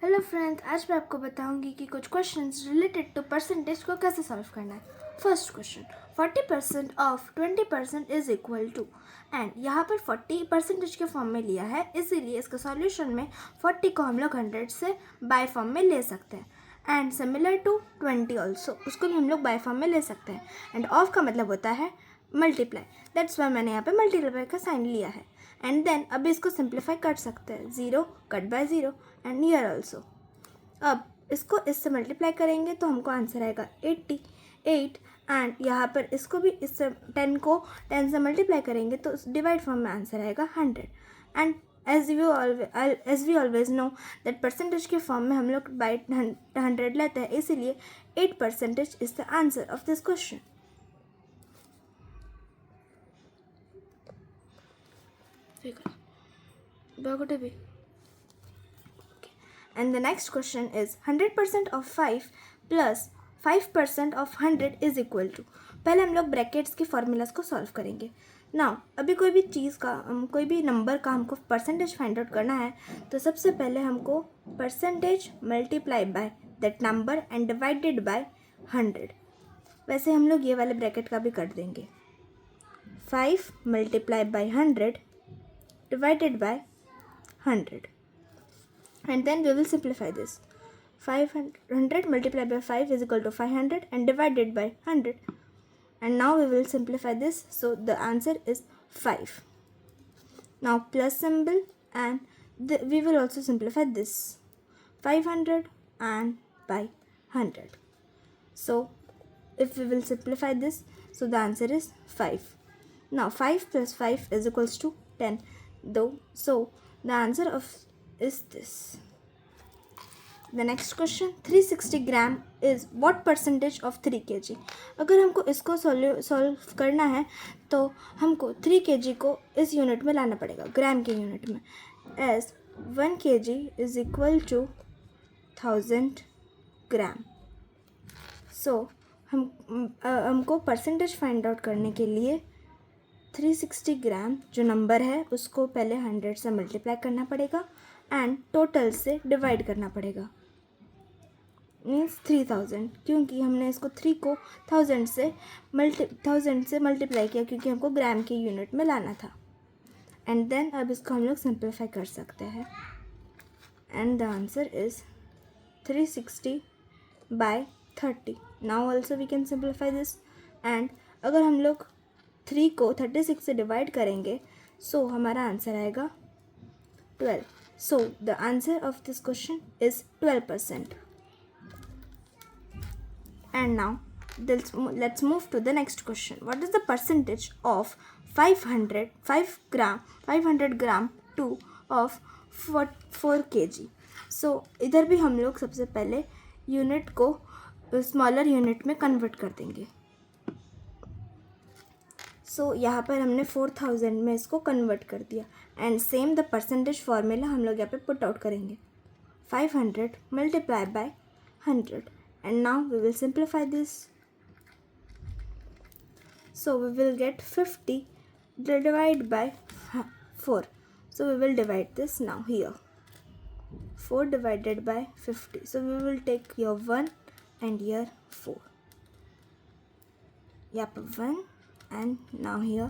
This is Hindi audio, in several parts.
हेलो फ्रेंड्स, आज मैं आपको बताऊंगी कि कुछ क्वेश्चंस रिलेटेड टू परसेंटेज को कैसे सॉल्व करना है। First question, 40% of 20% is equal to, and यहाँ पर 40% के फॉर्म में लिया है, इसीलिए इसका सॉल्यूशन में 40 को हम लोग 100 से बाय फॉर्म में ले सकते हैं। एंड सिमिलर टू 20 ऑल्सो, उसको भी हम लोग बाय फॉर्म में ले सकते हैं। एंड ऑफ का मतलब होता है मल्टीप्लाई, दैट्स वाई मैंने यहाँ पे मल्टीप्लाई का साइन लिया है। एंड देन अभी इसको सिंप्लीफाई कर सकते हैं, 0 cut by 0 and near also. अब इसको इससे मल्टीप्लाई करेंगे तो हमको आंसर आएगा 88। एंड यहाँ पर इसको भी इससे 10 को 10 से मल्टीप्लाई करेंगे तो डिवाइड फॉर्म में आंसर आएगा 100। And as we always know that percentage के फॉर्म में हम लोग बाई 100 लेते हैं, इसीलिए 8% is the answer of this question. And the next question is 100% of 5 plus 5% of 100 is equal to। पहले हम लोग ब्रैकेट्स के फॉर्मूलाज को सॉल्व करेंगे। नाउ अभी कोई भी चीज़ का कोई भी नंबर का हमको परसेंटेज फाइंड आउट करना है, तो सबसे पहले हमको percentage multiply by that number and divided by 100। वैसे हम लोग ये वाले ब्रैकेट का भी कर देंगे, 5 multiply by 100 divided by 100, and then we will simplify this. 500 multiplied by 5 is equal to 500 and divided by 100, and now we will simplify this, so the answer is 5. Now plus symbol, and we will also simplify this, 500 and by 100. So if we will simplify this, so the answer is 5. Now 5 plus 5 is equals to 10 though, so the answer of is this. The next question, 360 gram is what percentage of 3 kg। अगर हमको इसको सॉल्व करना है तो हमको 3 kg को इस यूनिट में लाना पड़ेगा, ग्राम के यूनिट में, as 1 kg is equal to 1000 gram. So हमको परसेंटेज फाइंड आउट करने के लिए 360 ग्राम जो नंबर है उसको पहले 100 से मल्टीप्लाई करना पड़ेगा एंड टोटल से डिवाइड करना पड़ेगा, मीन्स 3000, क्योंकि हमने इसको 3 को 1000 से मल्टीप्लाई किया क्योंकि हमको ग्राम के यूनिट में लाना था। एंड देन अब इसको हम लोग सिंप्लीफाई कर सकते हैं, and the answer is 360 by 30। Now also we can simplify this, and अगर हम लोग 3 को 36 से डिवाइड करेंगे सो हमारा आंसर आएगा 12। So the answer of this question is 12%। And now let's move to the next question, what is the percentage of 500 gram to of 4 kg। So इधर भी हम लोग सबसे पहले यूनिट को स्मॉलर यूनिट में कन्वर्ट कर देंगे। सो यहाँ पर हमने 4000 में इसको कन्वर्ट कर दिया, and same the percentage formula हम लोग यहाँ पे पुट आउट करेंगे, 500 multiply by 100, and now we will simplify this, so we will get 50 divide by 4, so we will divide this now here, 4 divided by 50, so we will take your 1 and here 4, यहाँ पर 1 and now here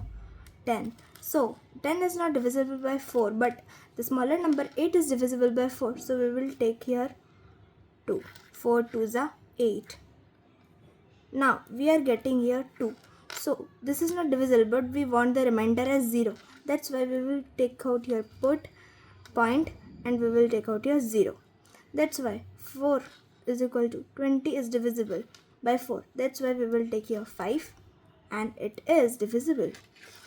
10. So 10 is not divisible by 4, but the smaller number 8 is divisible by 4, so we will take here 2. 4 2s are 8. Now we are getting here 2, so this is not divisible, but we want the remainder as 0, that's why we will take out here put point and we will take out here 0. That's why 4 is equal to 20 is divisible by 4, that's why we will take here 5 and it is divisible,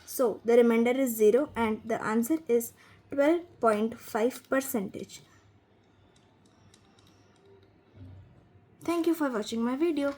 so the remainder is 0 and the answer is 12.5%. Thank you for watching my video.